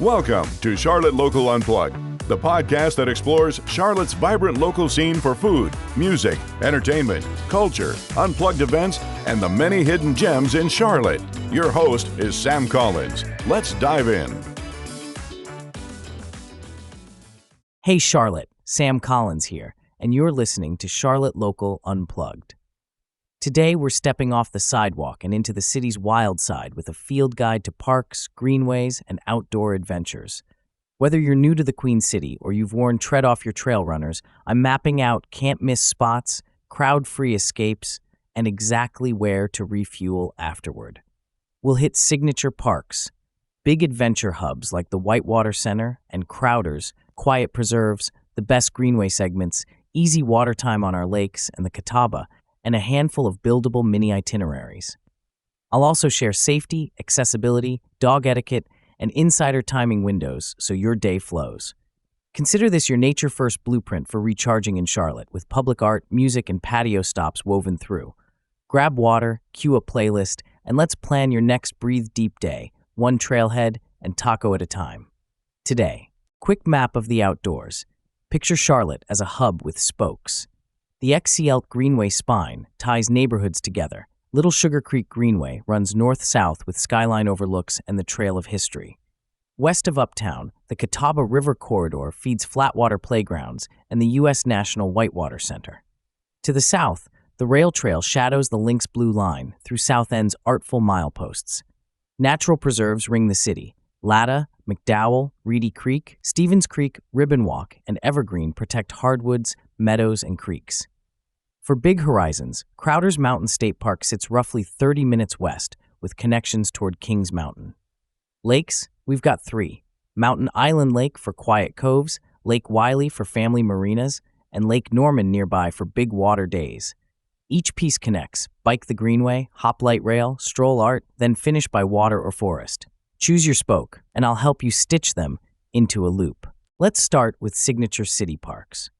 Welcome to Charlotte Local Unplugged, the podcast that explores Charlotte's vibrant local scene for food, music, entertainment, culture, unplugged events, and the many hidden gems in Charlotte. Your host is Sam Collins. Let's dive in. Hey Charlotte, Sam Collins here, and you're listening to Charlotte Local Unplugged. Today we're stepping off the sidewalk and into the city's wild side with a field guide to parks, greenways, and outdoor adventures. Whether you're new to the Queen City or you've worn tread off your trail runners, I'm mapping out can't-miss spots, crowd-free escapes, and exactly where to refuel afterward. We'll hit signature parks, big adventure hubs like the Whitewater Center and Crowders, quiet preserves, the best greenway segments, easy water time on our lakes, and the Catawba, and a handful of buildable mini itineraries. I'll also share safety, accessibility, dog etiquette, and insider timing windows so your day flows. Consider this your nature-first blueprint for recharging in Charlotte with public art, music, and patio stops woven through. Grab water, cue a playlist, and let's plan your next breathe deep day, one trailhead and taco at a time. Today, quick map of the outdoors. Picture Charlotte as a hub with spokes. The XCL Greenway spine ties neighborhoods together. Little Sugar Creek Greenway runs north-south with skyline overlooks and the Trail of History. West of Uptown, the Catawba River Corridor feeds flatwater playgrounds and the U.S. National Whitewater Center. To the south, the rail trail shadows the Lynx Blue Line through South End's artful mileposts. Natural preserves ring the city. Latta, McDowell, Reedy Creek, Stevens Creek, Ribbon Walk, and Evergreen protect hardwoods, meadows, and creeks. For big horizons, Crowders Mountain State Park sits roughly 30 minutes west, with connections toward Kings Mountain. Lakes, we've got three: Mountain Island Lake for quiet coves, Lake Wiley for family marinas, and Lake Norman nearby for big water days. Each piece connects: bike the greenway, hop light rail, stroll art, then finish by water or forest. Choose your spoke, and I'll help you stitch them into a loop. Let's start with signature city parks.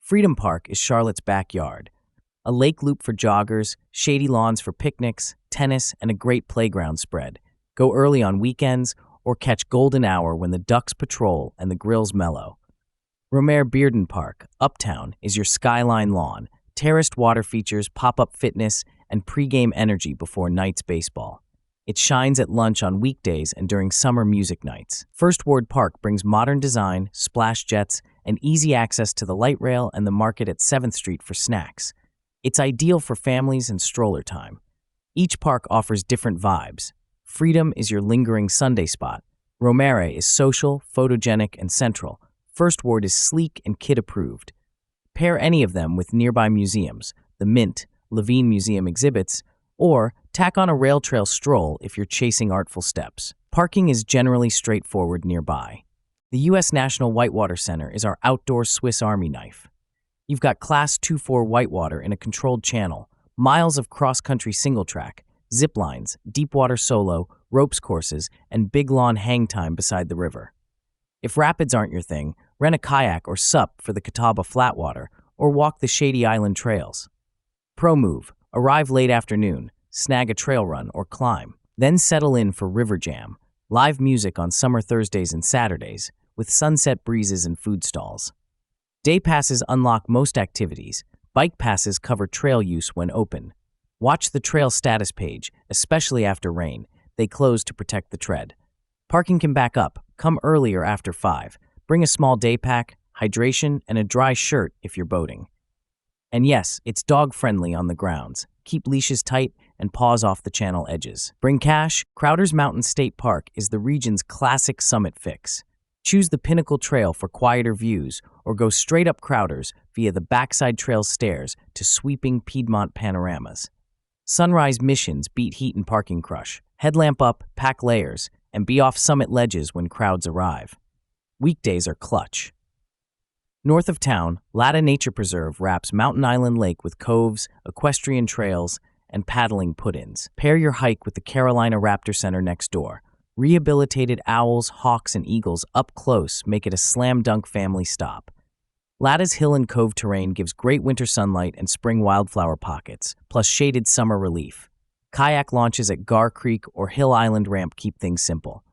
Freedom Park is Charlotte's backyard. A lake loop for joggers, shady lawns for picnics, tennis, and a great playground spread. Go early on weekends or catch golden hour when the ducks patrol and the grills mellow. Romare Bearden Park, Uptown, is your skyline lawn. Terraced water features, pop-up fitness, and pregame energy before night's baseball. It shines at lunch on weekdays and during summer music nights. First Ward Park brings modern design, splash jets, and easy access to the light rail and the market at 7th Street for snacks. It's ideal for families and stroller time. Each park offers different vibes. Freedom is your lingering Sunday spot. Romare is social, photogenic, and central. First Ward is sleek and kid-approved. Pair any of them with nearby museums, the Mint, Levine Museum exhibits, or tack on a rail trail stroll if you're chasing artful steps. Parking is generally straightforward nearby. The U.S. National Whitewater Center is our outdoor Swiss Army knife. You've got Class 2-4 whitewater in a controlled channel, miles of cross-country single-track, zip lines, deep water solo, ropes courses, and big lawn hang time beside the river. If rapids aren't your thing, rent a kayak or sup for the Catawba Flatwater, or walk the shady island trails. Pro move: arrive late afternoon, snag a trail run or climb, then settle in for River Jam, live music on summer Thursdays and Saturdays, with sunset breezes and food stalls. Day passes unlock most activities. Bike passes cover trail use when open. Watch the trail status page, especially after rain. They close to protect the tread. Parking can back up. Come early or after 5. Bring a small day pack, hydration, and a dry shirt if you're boating. And yes, it's dog-friendly on the grounds. Keep leashes tight and paws off the channel edges. Bring cash. Crowders Mountain State Park is the region's classic summit fix. Choose the Pinnacle Trail for quieter views, or go straight up Crowders via the Backside Trail stairs to sweeping Piedmont panoramas. Sunrise missions beat heat and parking crush. Headlamp up, pack layers, and be off summit ledges when crowds arrive. Weekdays are clutch. North of town, Latta Nature Preserve wraps Mountain Island Lake with coves, equestrian trails, and paddling put-ins. Pair your hike with the Carolina Raptor Center next door. Rehabilitated owls, hawks, and eagles up close make it a slam-dunk family stop. Latta's hill and cove terrain gives great winter sunlight and spring wildflower pockets, plus shaded summer relief. Kayak launches at Gar Creek or Hill Island Ramp keep things simple.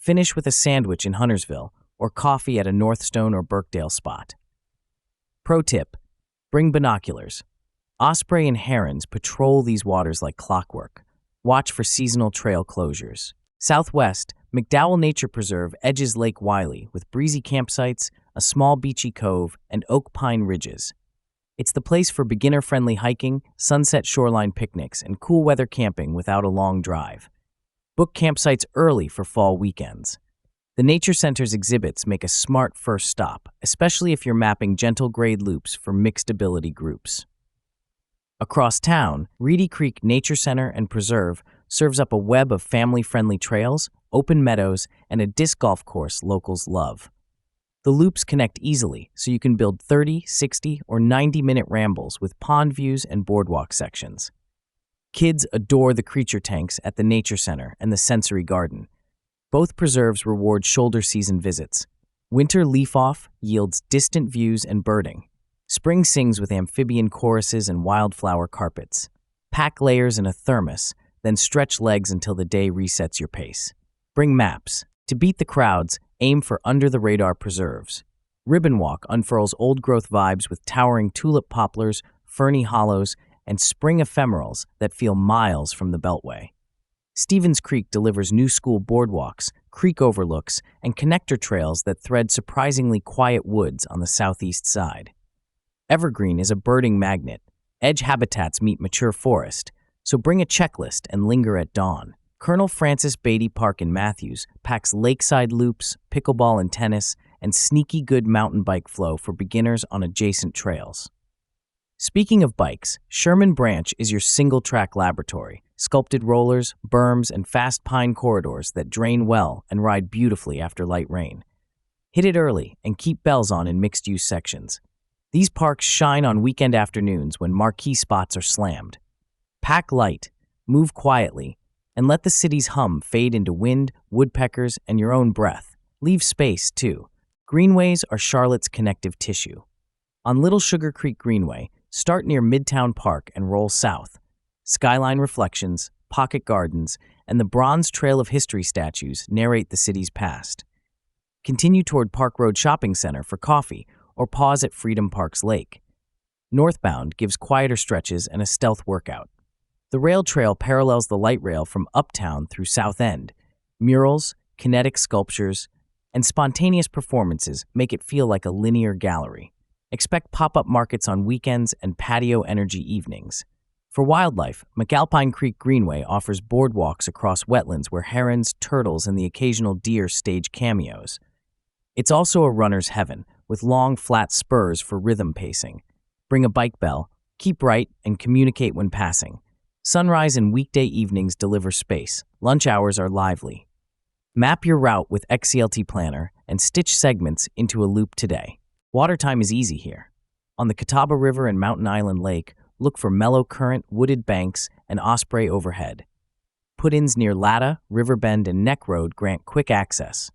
Finish with a sandwich in Huntersville or coffee at a Northstone or Birkdale spot. Pro tip: bring binoculars. Osprey and herons patrol these waters like clockwork. Watch for seasonal trail closures. Southwest, McDowell Nature Preserve edges Lake Wylie with breezy campsites, a small beachy cove, and oak pine ridges. It's the place for beginner-friendly hiking, sunset shoreline picnics, and cool weather camping without a long drive. Book campsites early for fall weekends. The Nature Center's exhibits make a smart first stop, especially if you're mapping gentle grade loops for mixed ability groups. Across town, Reedy Creek Nature Center and Preserve serves up a web of family-friendly trails, open meadows, and a disc golf course locals love. The loops connect easily, so you can build 30, 60, or 90-minute rambles with pond views and boardwalk sections. Kids adore the creature tanks at the Nature Center and the Sensory Garden. Both preserves reward shoulder season visits. Winter leaf-off yields distant views and birding. Spring sings with amphibian choruses and wildflower carpets. Pack layers in a thermos, then stretch legs until the day resets your pace. Bring maps. To beat the crowds, aim for under-the-radar preserves. Ribbon Walk unfurls old-growth vibes with towering tulip poplars, ferny hollows, and spring ephemerals that feel miles from the Beltway. Stevens Creek delivers new school boardwalks, creek overlooks, and connector trails that thread surprisingly quiet woods on the southeast side. Evergreen is a birding magnet. Edge habitats meet mature forest, so bring a checklist and linger at dawn. Colonel Francis Beatty Park in Matthews packs lakeside loops, pickleball and tennis, and sneaky good mountain bike flow for beginners on adjacent trails. Speaking of bikes, Sherman Branch is your single-track laboratory. Sculpted rollers, berms, and fast pine corridors that drain well and ride beautifully after light rain. Hit it early and keep bells on in mixed-use sections. These parks shine on weekend afternoons when marquee spots are slammed. Pack light, move quietly, and let the city's hum fade into wind, woodpeckers, and your own breath. Leave space, too. Greenways are Charlotte's connective tissue. On Little Sugar Creek Greenway, start near Midtown Park and roll south. Skyline reflections, pocket gardens, and the Bronze Trail of History statues narrate the city's past. Continue toward Park Road Shopping Center for coffee or pause at Freedom Park's lake. Northbound gives quieter stretches and a stealth workout. The rail trail parallels the light rail from Uptown through South End. Murals, kinetic sculptures, and spontaneous performances make it feel like a linear gallery. Expect pop-up markets on weekends and patio energy evenings. For wildlife, McAlpine Creek Greenway offers boardwalks across wetlands where herons, turtles, and the occasional deer stage cameos. It's also a runner's heaven, with long, flat spurs for rhythm pacing. Bring a bike bell, keep right, and communicate when passing. Sunrise and weekday evenings deliver space. Lunch hours are lively. Map your route with XCLT Planner and stitch segments into a loop today. Water time is easy here. On the Catawba River and Mountain Island Lake, look for mellow current, wooded banks, and osprey overhead. Put-ins near Latta, Riverbend, and Neck Road grant quick access.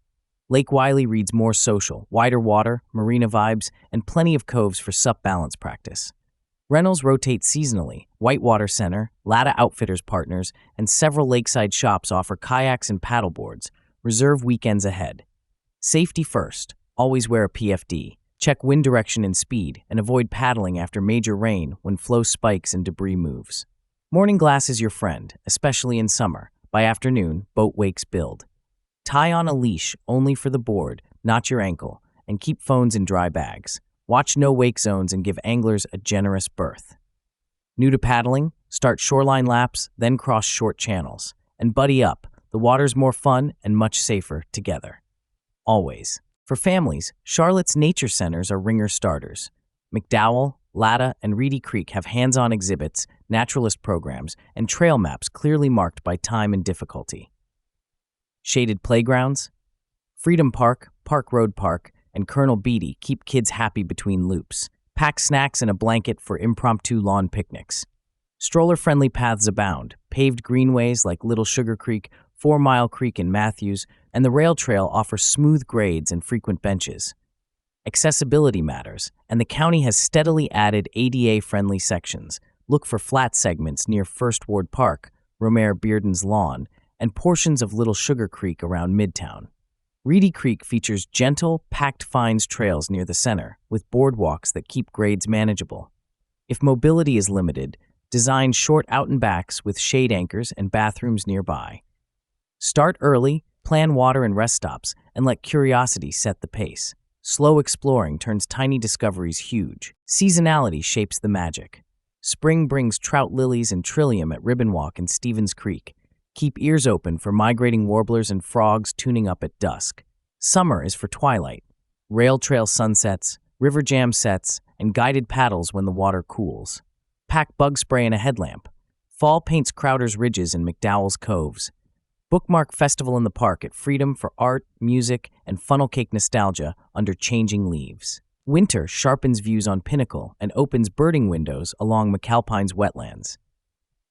Lake Wylie reads more social, wider water, marina vibes, and plenty of coves for sup balance practice. Rentals rotate seasonally. Whitewater Center, Latta Outfitters Partners, and several lakeside shops offer kayaks and paddleboards. Reserve weekends ahead. Safety first. Always wear a PFD. Check wind direction and speed, and avoid paddling after major rain when flow spikes and debris moves. Morning glass is your friend, especially in summer. By afternoon, boat wakes build. Tie on a leash only for the board, not your ankle, and keep phones in dry bags. Watch no wake zones and give anglers a generous berth. New to paddling? Start shoreline laps, then cross short channels. And buddy up, the water's more fun and much safer together. Always. For families, Charlotte's nature centers are ringer starters. McDowell, Latta, and Reedy Creek have hands-on exhibits, naturalist programs, and trail maps clearly marked by time and difficulty. Shaded playgrounds? Freedom Park, Park Road Park, and Colonel Beatty keep kids happy between loops. Pack snacks and a blanket for impromptu lawn picnics. Stroller-friendly paths abound, paved greenways like Little Sugar Creek, 4 Mile Creek in Matthews, and the rail trail offers smooth grades and frequent benches. Accessibility matters, and the county has steadily added ADA-friendly sections. Look for flat segments near First Ward Park, Romare Bearden's Lawn, and portions of Little Sugar Creek around Midtown. Reedy Creek features gentle, packed fines trails near the center, with boardwalks that keep grades manageable. If mobility is limited, design short out-and-backs with shade anchors and bathrooms nearby. Start early, plan water and rest stops, and let curiosity set the pace. Slow exploring turns tiny discoveries huge. Seasonality shapes the magic. Spring brings trout lilies and trillium at Ribbon Walk and Stevens Creek. Keep ears open for migrating warblers and frogs tuning up at dusk. Summer is for twilight, rail trail sunsets, river jam sets, and guided paddles when the water cools. Pack bug spray in a headlamp. Fall paints Crowder's Ridges and McDowell's Coves. Bookmark Festival in the Park at Freedom for art, music, and funnel cake nostalgia under changing leaves. Winter sharpens views on Pinnacle and opens birding windows along McAlpine's wetlands.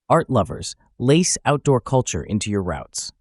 Art lovers, lace outdoor culture into your routes.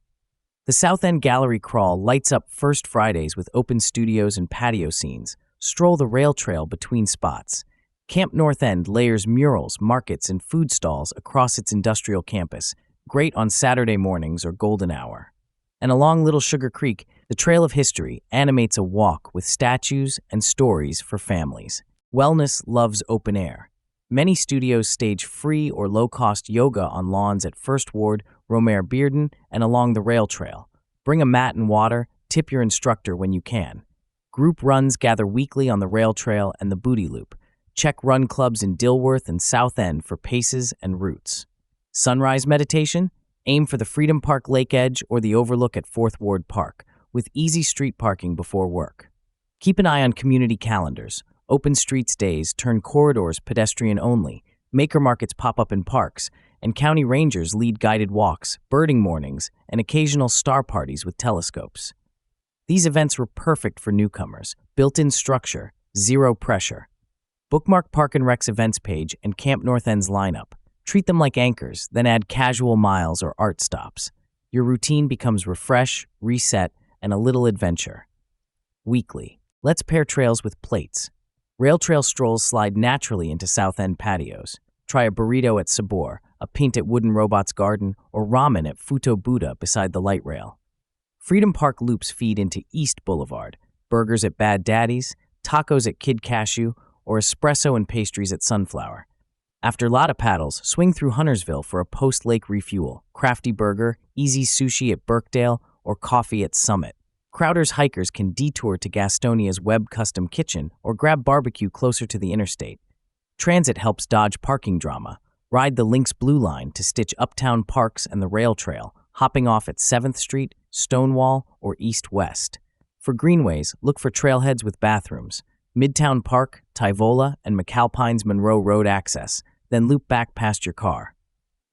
The South End Gallery Crawl lights up First Fridays with open studios and patio scenes. Stroll the rail trail between spots. Camp North End layers murals, markets, and food stalls across its industrial campus, great on Saturday mornings or golden hour. And along Little Sugar Creek, the Trail of History animates a walk with statues and stories for families. Wellness loves open air. Many studios stage free or low-cost yoga on lawns at First Ward, Romare Bearden, and along the rail trail. Bring a mat and water, tip your instructor when you can. Group runs gather weekly on the rail trail and the Booty Loop. Check run clubs in Dilworth and South End for paces and routes. Sunrise meditation? Aim for the Freedom Park Lake Edge or the overlook at Fourth Ward Park, with easy street parking before work. Keep an eye on community calendars. Open Streets Days turn corridors pedestrian only, maker markets pop up in parks, and county rangers lead guided walks, birding mornings, and occasional star parties with telescopes. These events were perfect for newcomers, built-in structure, zero pressure. Bookmark Park and Rec's events page and Camp North End's lineup. Treat them like anchors, then add casual miles or art stops. Your routine becomes refresh, reset, and a little adventure. Weekly. Let's pair trails with plates. Rail trail strolls slide naturally into South End patios. Try a burrito at Sabor, a pint at Wooden Robots Garden, or ramen at Futo Buddha beside the light rail. Freedom Park loops feed into East Boulevard. Burgers at Bad Daddy's, tacos at Kid Cashew, or espresso and pastries at Sunflower. After Lotta paddles, swing through Huntersville for a post-lake refuel, crafty burger, easy sushi at Birkdale, or coffee at Summit. Crowder's hikers can detour to Gastonia's Web Custom Kitchen or grab barbecue closer to the interstate. Transit helps dodge parking drama. Ride the Lynx Blue Line to stitch Uptown Parks and the rail trail, hopping off at 7th Street, Stonewall, or East-West. For greenways, look for trailheads with bathrooms. Midtown Park, Tyvola, and McAlpine's Monroe Road access, then loop back past your car.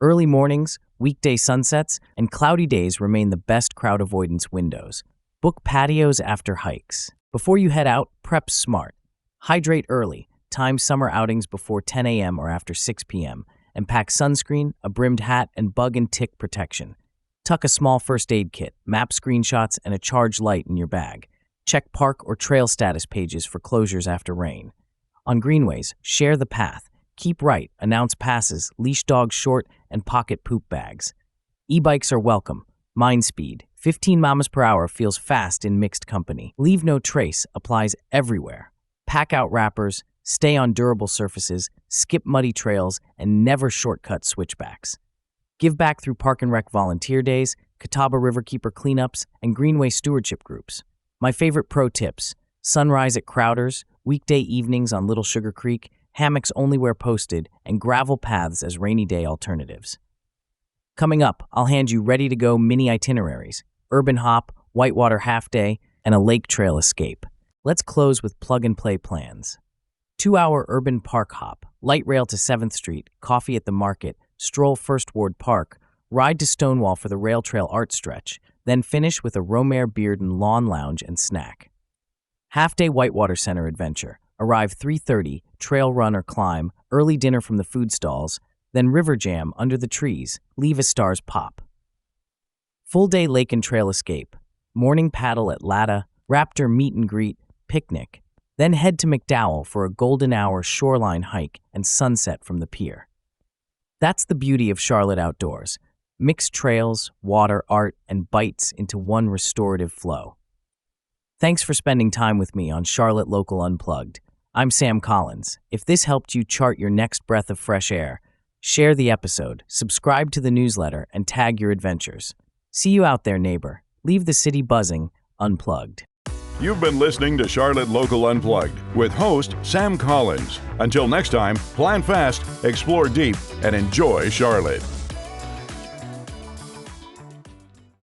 Early mornings, weekday sunsets, and cloudy days remain the best crowd avoidance windows. Book patios after hikes. Before you head out, prep smart. Hydrate early, time summer outings before 10 a.m. or after 6 p.m., and pack sunscreen, a brimmed hat, and bug and tick protection. Tuck a small first aid kit, map screenshots, and a charged light in your bag. Check park or trail status pages for closures after rain. On greenways, share the path. Keep right, announce passes, leash dogs short, and pocket poop bags. E-bikes are welcome. Mind speed, 15 miles per hour feels fast in mixed company. Leave no trace applies everywhere. Pack out wrappers, stay on durable surfaces, skip muddy trails, and never shortcut switchbacks. Give back through Park and Rec volunteer days, Catawba Riverkeeper cleanups, and Greenway stewardship groups. My favorite pro tips: sunrise at Crowder's, weekday evenings on Little Sugar Creek, hammocks only where posted, and gravel paths as rainy day alternatives. Coming up, I'll hand you ready-to-go mini itineraries, urban hop, whitewater half-day, and a lake trail escape. Let's close with plug-and-play plans. 2-hour urban park hop, light rail to 7th Street, coffee at the market, stroll First Ward Park, ride to Stonewall for the rail trail art stretch, then finish with a Romare Bearden lawn lounge and snack. Half-day Whitewater Center adventure. Arrive 3:30, trail run or climb, early dinner from the food stalls, then river jam under the trees, leave as stars pop. Full-day lake and trail escape. Morning paddle at Latta, Raptor meet and greet, picnic. Then head to McDowell for a golden hour shoreline hike and sunset from the pier. That's the beauty of Charlotte outdoors. Mix trails, water, art, and bites into one restorative flow. Thanks for spending time with me on Charlotte Local Unplugged. I'm Sam Collins. If this helped you chart your next breath of fresh air, share the episode, subscribe to the newsletter, and tag your adventures. See you out there, neighbor. Leave the city buzzing, unplugged. You've been listening to Charlotte Local Unplugged with host Sam Collins. Until next time, plan fast, explore deep, and enjoy Charlotte.